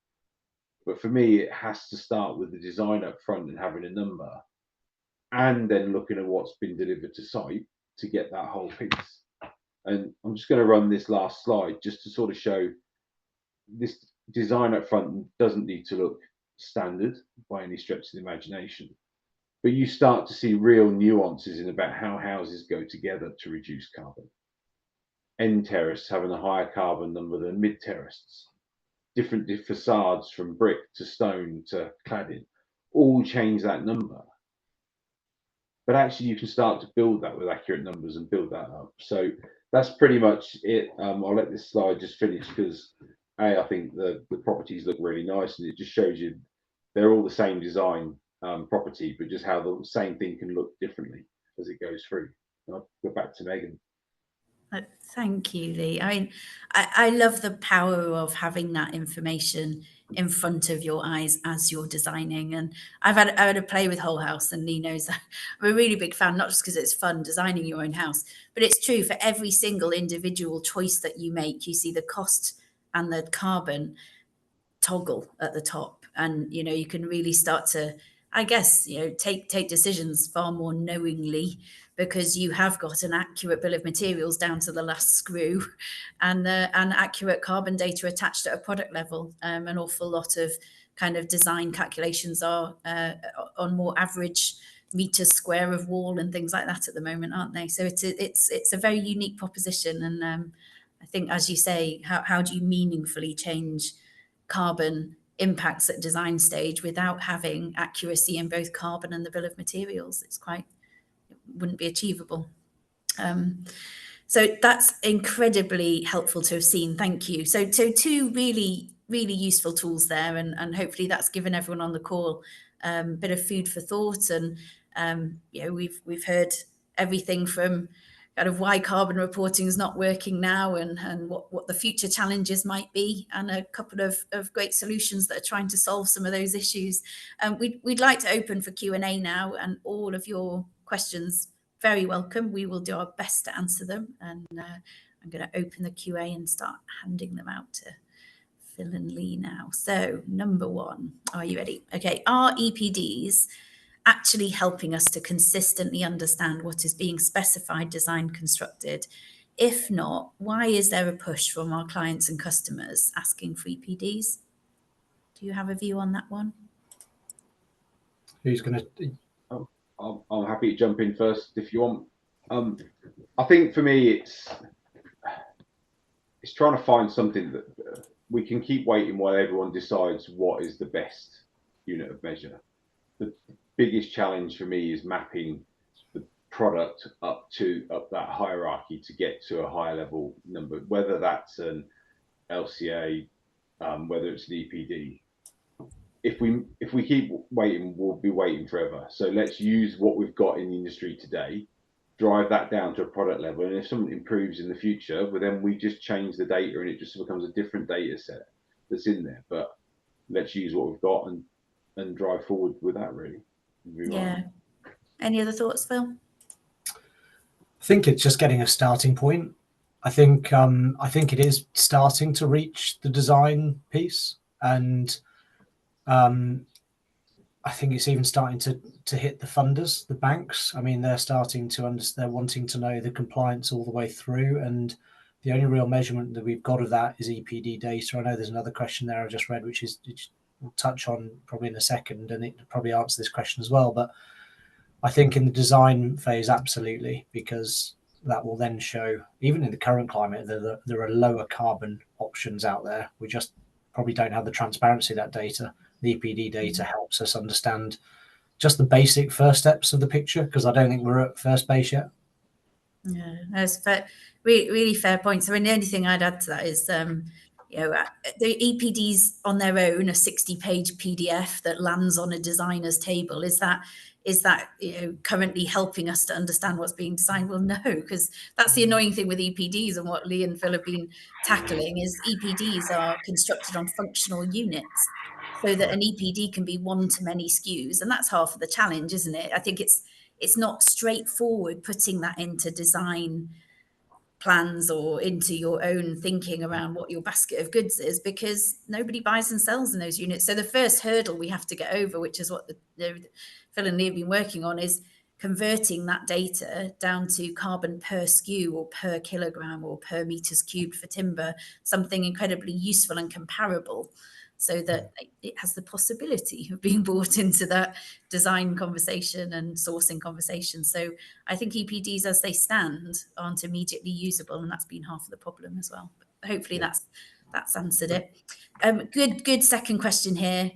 But for me, it has to start with the design up front and having a number, and then looking at what's been delivered to site to get that whole piece. And I'm just going to run this last slide just to sort of show this design up front doesn't need to look standard by any stretch of the imagination, but you start to see real nuances in about how houses go together to reduce carbon. End terrace having a higher carbon number than mid terraces. Different facades from brick to stone to cladding all change that number. But actually you can start to build that with accurate numbers and build that up. So that's pretty much it. I'll let this slide just finish because I think the properties look really nice, and it just shows you they're all the same design property, but just how the same thing can look differently as it goes through. I'll go back to Megan. Thank you, Lee. I mean, I love the power of having that information in front of your eyes as you're designing. And I've had a play with Whole House, and Lee knows that I'm a really big fan, not just because it's fun designing your own house, but it's true for every single individual choice that you make. You see the cost and the carbon toggle at the top, and you can really start to, I guess, take decisions far more knowingly, because you have got an accurate bill of materials down to the last screw, and accurate carbon data attached at a product level. An awful lot of kind of design calculations are on more average meters square of wall and things like that at the moment, aren't they? So it's a very unique proposition, and I think, as you say, how do you meaningfully change carbon impacts at design stage without having accuracy in both carbon and the bill of materials? It wouldn't be achievable. So that's incredibly helpful to have seen. Thank you. So two really useful tools there, and hopefully that's given everyone on the call a bit of food for thought. And we've heard everything from kind of why carbon reporting is not working now, and what the future challenges might be, and a couple of great solutions that are trying to solve some of those issues. We'd like to open for Q&A now, and all of your questions very welcome. We will do our best to answer them, and I'm going to open the QA and start handing them out to Phil and Lee now. So number one, are you ready? Okay, are EPDs actually helping us to consistently understand what is being specified, designed, constructed? If not, why is there a push from our clients and customers asking for EPDs? Do you have a view on that one? Who's going to? I'm happy to jump in first if you want. I think for me, it's trying to find something that we can keep waiting while everyone decides what is the best unit of measure. The biggest challenge for me is mapping the product up that hierarchy to get to a higher level number, whether that's an LCA, whether it's an EPD. If we keep waiting, we'll be waiting forever. So let's use what we've got in the industry today, drive that down to a product level, and if something improves in the future, well, then we just change the data and it just becomes a different data set that's in there. But let's use what we've got and drive forward with that, really. Yeah. Any other thoughts, Phil? I think it's just getting a starting point. I think it is starting to reach the design piece, and I think it's even starting to hit the funders, the banks. I mean, they're starting to understand, they're wanting to know the compliance all the way through, and the only real measurement that we've got of that is EPD data. I know there's another question there I just read, which we'll touch on probably in a second, and it probably answers this question as well. But I think in the design phase, absolutely, because that will then show, even in the current climate, that there are lower carbon options out there. We just probably don't have the transparency of that data. The EPD data helps us understand just the basic first steps of the picture, because I don't think we're at first base yet. Yeah, that's fair, really fair points. I mean, the only thing I'd add to that is, the EPDs on their own, a 60-page PDF that lands on a designer's table, is that currently helping us to understand what's being designed? Well, no, because that's the annoying thing with EPDs, and what Lee and Phil have been tackling is EPDs are constructed on functional units, so that an EPD can be one-to-many SKUs, and that's half of the challenge, isn't it? I think it's not straightforward putting that into design plans or into your own thinking around what your basket of goods is, because nobody buys and sells in those units. So the first hurdle we have to get over, which is what Phil and Lee have been working on, is converting that data down to carbon per SKU or per kilogram or per meters cubed for timber, something incredibly useful and comparable, so that it has the possibility of being brought into that design conversation and sourcing conversation. So I think EPDs as they stand aren't immediately usable, and that's been half of the problem as well. But hopefully that's answered it. Good second question here.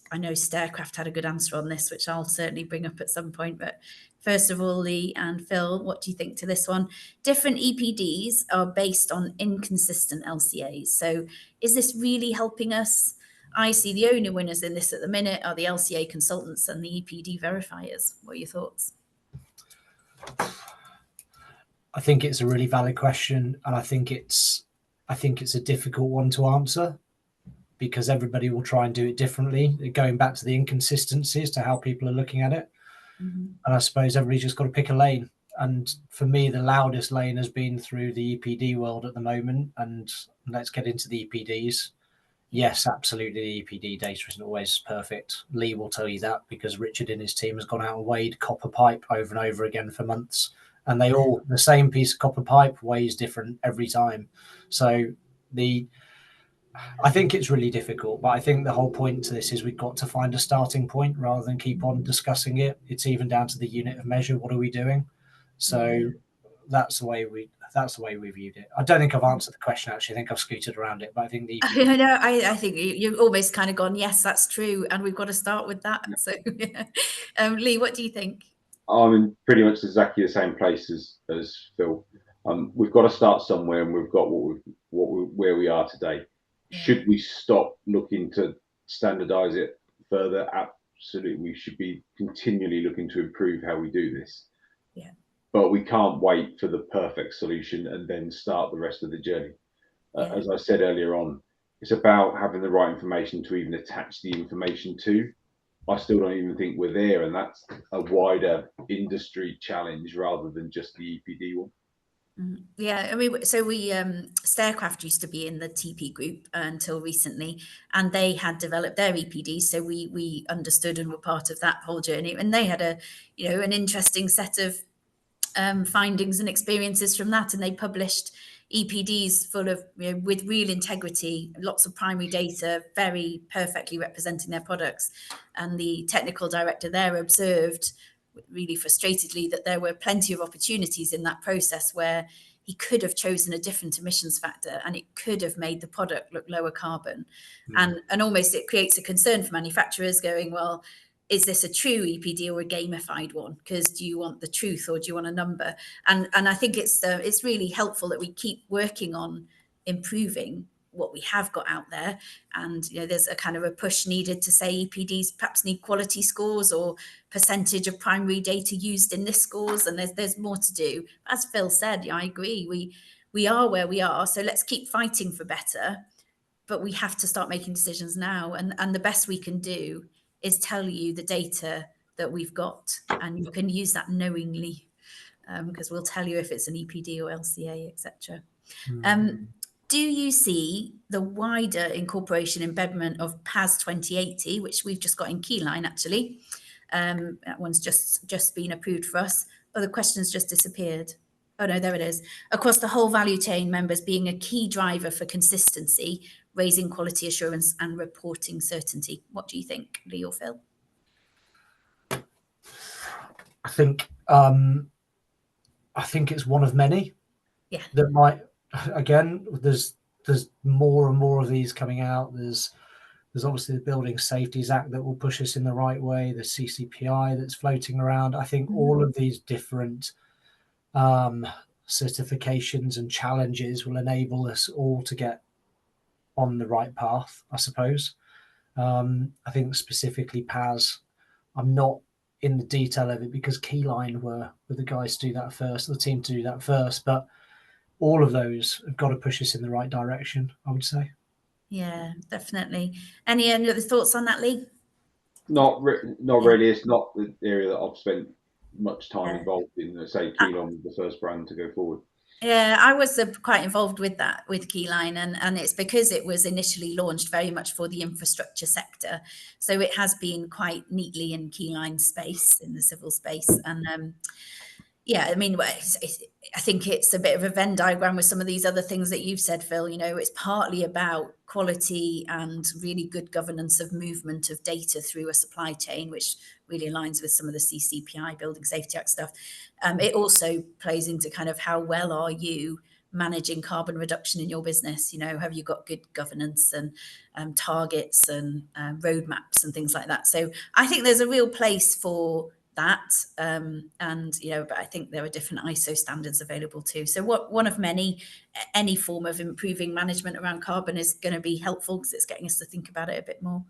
I know Staircraft had a good answer on this, which I'll certainly bring up at some point. But first of all, Lee and Phil, what do you think to this one? Different EPDs are based on inconsistent LCAs. So is this really helping us? I see the only winners in this at the minute are the LCA consultants and the EPD verifiers. What are your thoughts? I think it's a really valid question, and I think it's a difficult one to answer, because everybody will try and do it differently, going back to the inconsistencies to how people are looking at it. Mm-hmm. And I suppose everybody's just got to pick a lane. And for me, the loudest lane has been through the EPD world at the moment. And let's get into the EPDs. Yes, absolutely, the EPD data isn't always perfect. Lee will tell you that, because Richard and his team has gone out and weighed copper pipe over and over again for months. And the same piece of copper pipe weighs different every time. So I think it's really difficult, but I think the whole point to this is we've got to find a starting point rather than keep on discussing it. It's even down to the unit of measure. What are we doing? So that's the way we viewed it. I don't think I've answered the question, actually. I think I've scooted around it, but I think I think you've almost kind of gone, yes, that's true, and we've got to start with that. So Lee, what do you think? I'm in pretty much exactly the same place as Phil. We've got to start somewhere, and we've got where we are today. Yeah. Should we stop looking to standardize it further? Absolutely, we should be continually looking to improve how we do this. Yeah. But we can't wait for the perfect solution and then start the rest of the journey. Yeah. As I said earlier on, it's about having the right information to even attach the information to. I still don't even think we're there, and that's a wider industry challenge rather than just the EPD one. Yeah, I mean, so we Staircraft used to be in the TP group until recently, and they had developed their EPD, so we understood and were part of that whole journey. And they had an interesting set of findings and experiences from that, and they published EPDs full of with real integrity, lots of primary data, very perfectly representing their products. And the technical director there observed, really frustratedly, that there were plenty of opportunities in that process where he could have chosen a different emissions factor and it could have made the product look lower carbon. And almost it creates a concern for manufacturers going, well, is this a true EPD or a gamified one? Because do you want the truth or do you want a number? And I think it's really helpful that we keep working on improving what we have got out there. And there's a kind of a push needed to say EPDs perhaps need quality scores or percentage of primary data used in this scores, and there's more to do. As Phil said, I agree, we are where we are, so let's keep fighting for better, but we have to start making decisions now, and the best we can do is tell you the data that we've got, and you can use that knowingly, because we'll tell you if it's an EPD or LCA, etc. Do you see the wider incorporation embedment of PAS 2080, which we've just got in Keyline, actually? That one's just been approved for us. Oh, the question's just disappeared. Oh, no, there it is. Across the whole value chain, members being a key driver for consistency, raising quality assurance and reporting certainty. What do you think, Lee or Phil? I think it's one of many. Yeah. That might, again, there's more and more of these coming out. There's obviously the Building Safeties Act that will push us in the right way. The CCPI that's floating around. I think all of these different certifications and challenges will enable us all to get on the right path, I suppose. I think specifically PAS, I'm not in the detail of it because Keyline were the guys to do that first, the team to do that first, but all of those have got to push us in the right direction, I would say. Yeah, definitely. Any other thoughts on that, Lee? Not really. It's not the area that I've spent much time involved in. Say Keyline was the first brand to go forward. Yeah, I was quite involved with that, with Keyline, and it's because it was initially launched very much for the infrastructure sector. So it has been quite neatly in Keyline space, in the civil space. And yeah, I mean, I think it's a bit of a Venn diagram with some of these other things that you've said, Phil. It's partly about quality and really good governance of movement of data through a supply chain, which really aligns with some of the CCPI, Building Safety Act stuff. It also plays into kind of how well are you managing carbon reduction in your business? Have you got good governance and targets and roadmaps and things like that? So I think there's a real place for that, but I think there are different ISO standards available too. So one of many, any form of improving management around carbon is going to be helpful because it's getting us to think about it a bit more.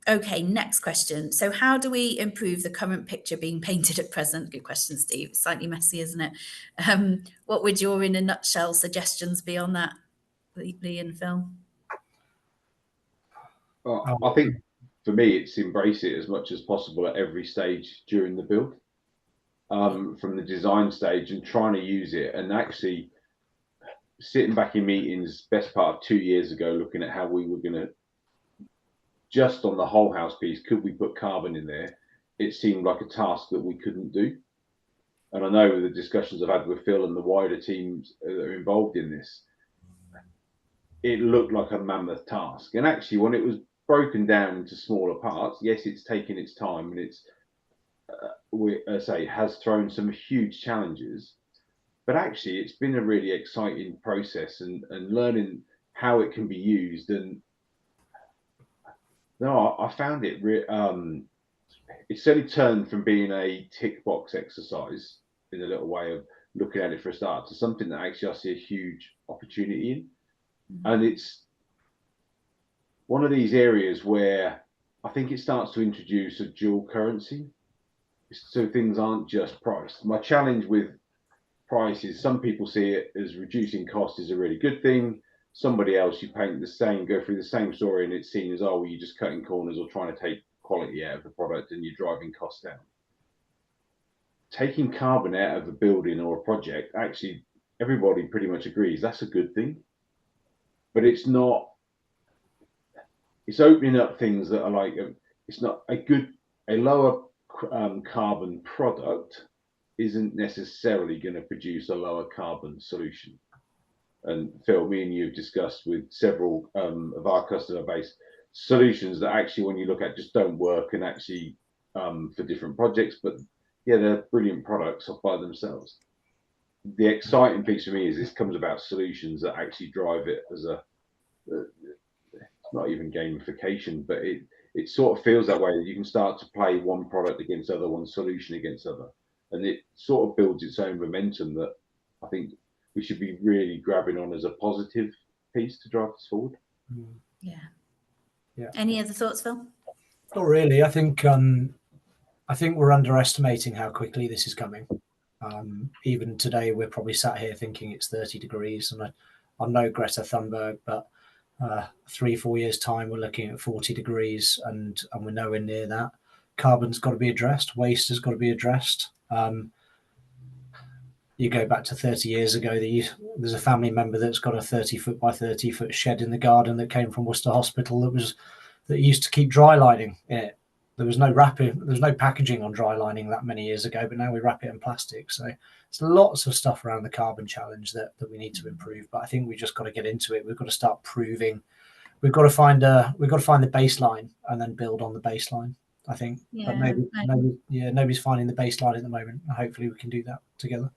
Okay, next question. So how do we improve the current picture being painted at present? Good question, Steve. It's slightly messy, isn't it? What would your, in a nutshell, suggestions be on that, Lee and Phil? Well, I think for me, it's embrace it as much as possible at every stage during the build, from the design stage and trying to use it. And actually sitting back in meetings, best part of 2 years ago, looking at how we were going to, just on the whole house piece, could we put carbon in there? It seemed like a task that we couldn't do. And I know the discussions I've had with Phil and the wider teams that are involved in this, it looked like a mammoth task. And actually, when it was broken down into smaller parts, yes, it's taken its time, and it's has thrown some huge challenges, but actually it's been a really exciting process and learning how it can be used. And no, I found it it certainly turned from being a tick box exercise in a little way of looking at it for a start, to something that actually I see a huge opportunity in. And it's one of these areas where I think it starts to introduce a dual currency, so things aren't just price. My challenge with price is some people see it as reducing cost is a really good thing. Somebody else, you paint the same, go through the same story, and it's seen as, oh, well, you're just cutting corners or trying to take quality out of the product and you're driving costs down. Taking carbon out of a building or a project, actually, everybody pretty much agrees that's a good thing. But it's not, it's opening up things that are like, it's not a lower carbon product isn't necessarily going to produce a lower carbon solution. And Phil, me and you have discussed with several of our customer base solutions that actually, when you look at, just don't work, and actually for different projects, but yeah, they're brilliant products by themselves. The exciting piece for me is this comes about solutions that actually drive it as a, it's not even gamification, but it sort of feels that way. You can start to play one product against other, one solution against other, and it sort of builds its own momentum that I think we should be really grabbing on as a positive piece to drive us forward. Yeah. Yeah. Any other thoughts, Phil? Not really. I think we're underestimating how quickly this is coming. Even today, we're probably sat here thinking it's 30 degrees, and I know Greta Thunberg, but 3-4 years time, we're looking at 40 degrees, and we're nowhere near that. Carbon's got to be addressed. Waste has got to be addressed. You go back to 30 years ago, there's a family member that's got a 30-foot by 30-foot shed in the garden that came from Worcester Hospital that used to keep dry lining in it. There was no wrapping, there was no packaging on dry lining that many years ago, but now we wrap it in plastic. So there's lots of stuff around the carbon challenge that we need to improve. But I think we just got to get into it. We've got to start proving. We've got to find the baseline and then build on the baseline, I think. Yeah, but nobody's finding the baseline at the moment. Hopefully we can do that together.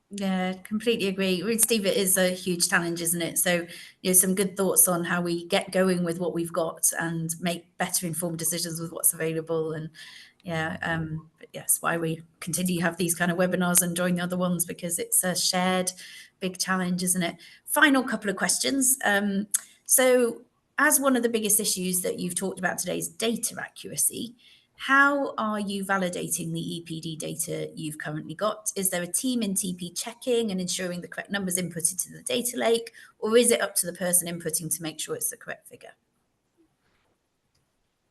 Yeah, completely agree. Steve, it is a huge challenge, isn't it? So, some good thoughts on how we get going with what we've got and make better informed decisions with what's available. And yes, why we continue to have these kind of webinars and join the other ones, because it's a shared big challenge, isn't it? Final couple of questions. So as one of the biggest issues that you've talked about today is data accuracy, how are you validating the EPD data you've currently got? Is there a team in TP checking and ensuring the correct numbers inputted to the data lake, or is it up to the person inputting to make sure it's the correct figure?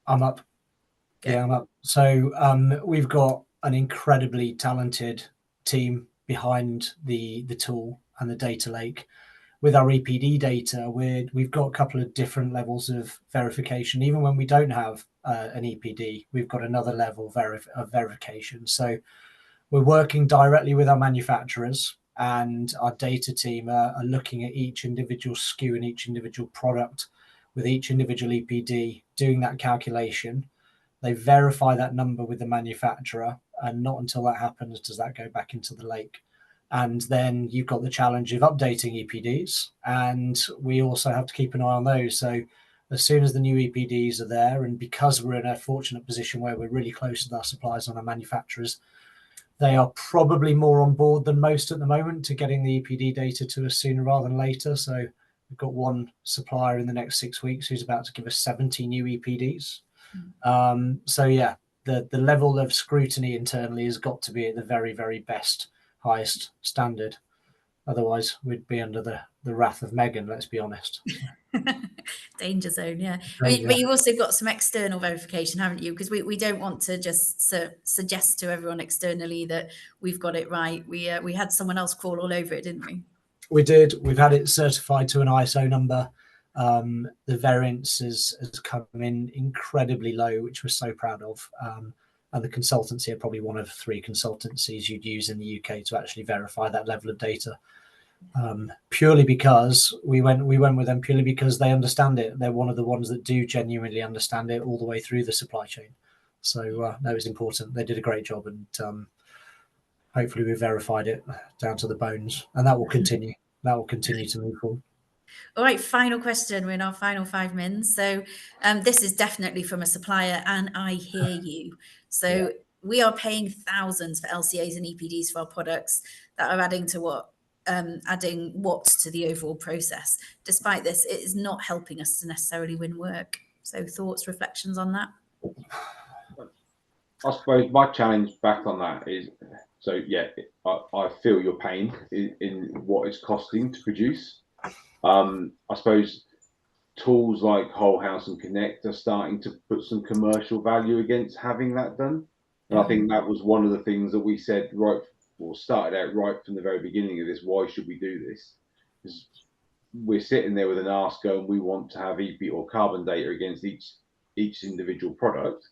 I'm up. Good. Yeah, I'm up. So we've got an incredibly talented team behind the tool and the data lake. With our EPD data, we've got a couple of different levels of verification. Even when we don't have an EPD, we've got another level of verification. So we're working directly with our manufacturers, and our data team are looking at each individual SKU and each individual product with each individual EPD, doing that calculation. They verify that number with the manufacturer, and not until that happens does that go back into the lake. And then you've got the challenge of updating EPDs, and we also have to keep an eye on those. So as soon as the new EPDs are there, and because we're in a fortunate position where we're really close to our suppliers and our manufacturers, they are probably more on board than most at the moment to getting the EPD data to us sooner rather than later. So we've got one supplier in the next 6 weeks who's about to give us 70 new EPDs. So yeah, the level of scrutiny internally has got to be at the very, very best, highest standard. Otherwise we'd be under the wrath of Megan, let's be honest. Danger zone, yeah. But you've also got some external verification, haven't you? Because we don't want to just suggest to everyone externally that we've got it right. We had someone else crawl all over it, didn't we? We did. We've had it certified to an ISO number. The variance has come in incredibly low, which we're so proud of. And the consultancy are probably one of 3 consultancies you'd use in the UK to actually verify that level of data. Purely because we went with them purely because they understand it. They're one of the ones that do genuinely understand it all the way through the supply chain. So that was important. They did a great job, and hopefully we verified it down to the bones, and that will continue. That will continue to move forward. All right, final question. We're in our final 5 minutes. So this is definitely from a supplier, and I hear you. So we are paying thousands for LCAs and EPDs for our products that are adding watts to the overall process. Despite this, it is not helping us to necessarily win work. So thoughts, reflections on that? I suppose my challenge back on that is, so yeah, I feel your pain in what it's costing to produce. I suppose tools like Whole House and Connect are starting to put some commercial value against having that done. And I think that was one of the things that we said started out right from the very beginning of this. Why should we do this? Because we're sitting there with an ask going, we want to have EP or carbon data against each individual product,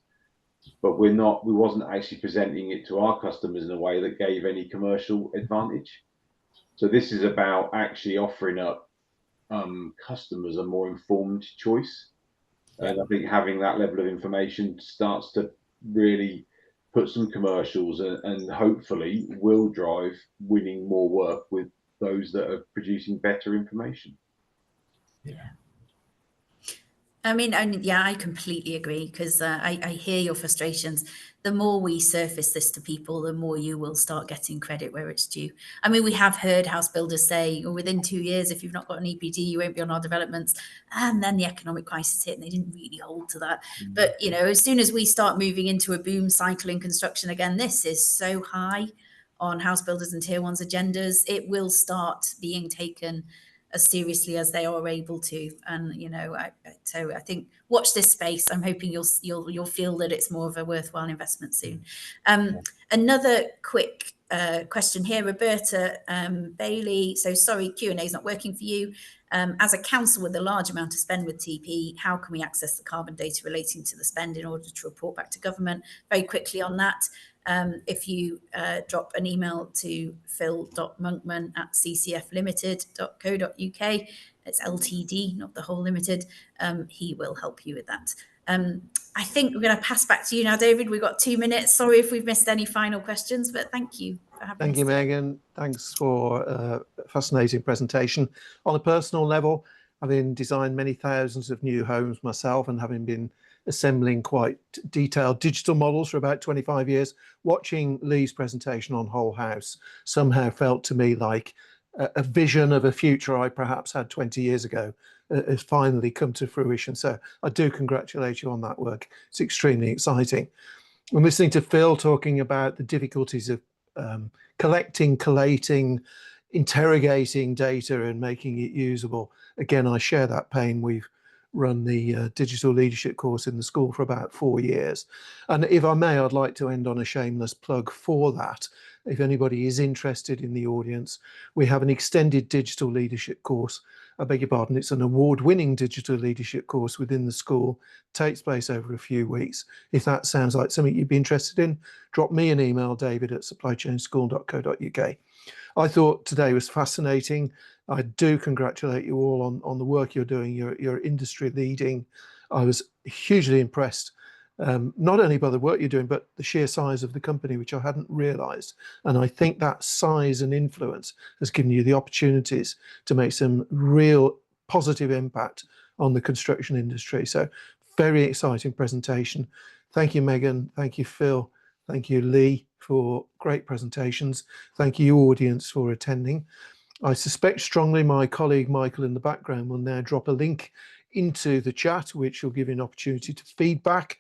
but we wasn't actually presenting it to our customers in a way that gave any commercial advantage. So this is about actually offering up customers a more informed choice. And I think having that level of information starts to really put some commercials and hopefully will drive winning more work with those that are producing better information. Yeah. I mean, I completely agree, because I hear your frustrations. The more we surface this to people, the more you will start getting credit where it's due. I mean, we have heard house builders say, within 2 years, if you've not got an EPD, you won't be on our developments. And then the economic crisis hit and they didn't really hold to that. But, as soon as we start moving into a boom cycle in construction again, this is so high on house builders and tier ones agendas, it will start being taken as seriously as they are able to. And so I think watch this space. I'm hoping you'll feel that it's more of a worthwhile investment soon. Another quick question here, Roberta Bailey. So sorry, Q&A is not working for you. As a council with a large amount of spend with TP, how can we access the carbon data relating to the spend in order to report back to government? Very quickly on that, if you drop an email to phil.monkman@ccflimited.co.uk, it's LTD, not the whole limited, he will help you with that. I think we're going to pass back to you now, David. We've got 2 minutes. Sorry if we've missed any final questions, but thank you for having us. Thank you, Megan. Thanks for a fascinating presentation. On a personal level, having designed many thousands of new homes myself and having been assembling quite detailed digital models for about 25 years, watching Lee's presentation on Whole House somehow felt to me like a vision of a future I perhaps had 20 years ago has finally come to fruition. So I do congratulate you on that work. It's extremely exciting. I'm listening to Phil talking about the difficulties of collecting, collating, interrogating data and making it usable. Again, I share that pain. We've run the digital leadership course in the school for about 4 years. And if I may, I'd like to end on a shameless plug for that. If anybody is interested in the audience, we have an extended digital leadership course. I beg your pardon, it's an award-winning digital leadership course within the school, takes place over a few weeks. If that sounds like something you'd be interested in, drop me an email, david@supplychainschool.co.uk. I thought today was fascinating. I do congratulate you all on the work you're doing. You're industry leading. I was hugely impressed, not only by the work you're doing, but the sheer size of the company, which I hadn't realized. And I think that size and influence has given you the opportunities to make some real positive impact on the construction industry. So very exciting presentation. Thank you, Megan. Thank you, Phil. Thank you, Lee, for great presentations. Thank you, audience, for attending. I suspect strongly my colleague Michael in the background will now drop a link into the chat, which will give you an opportunity to feedback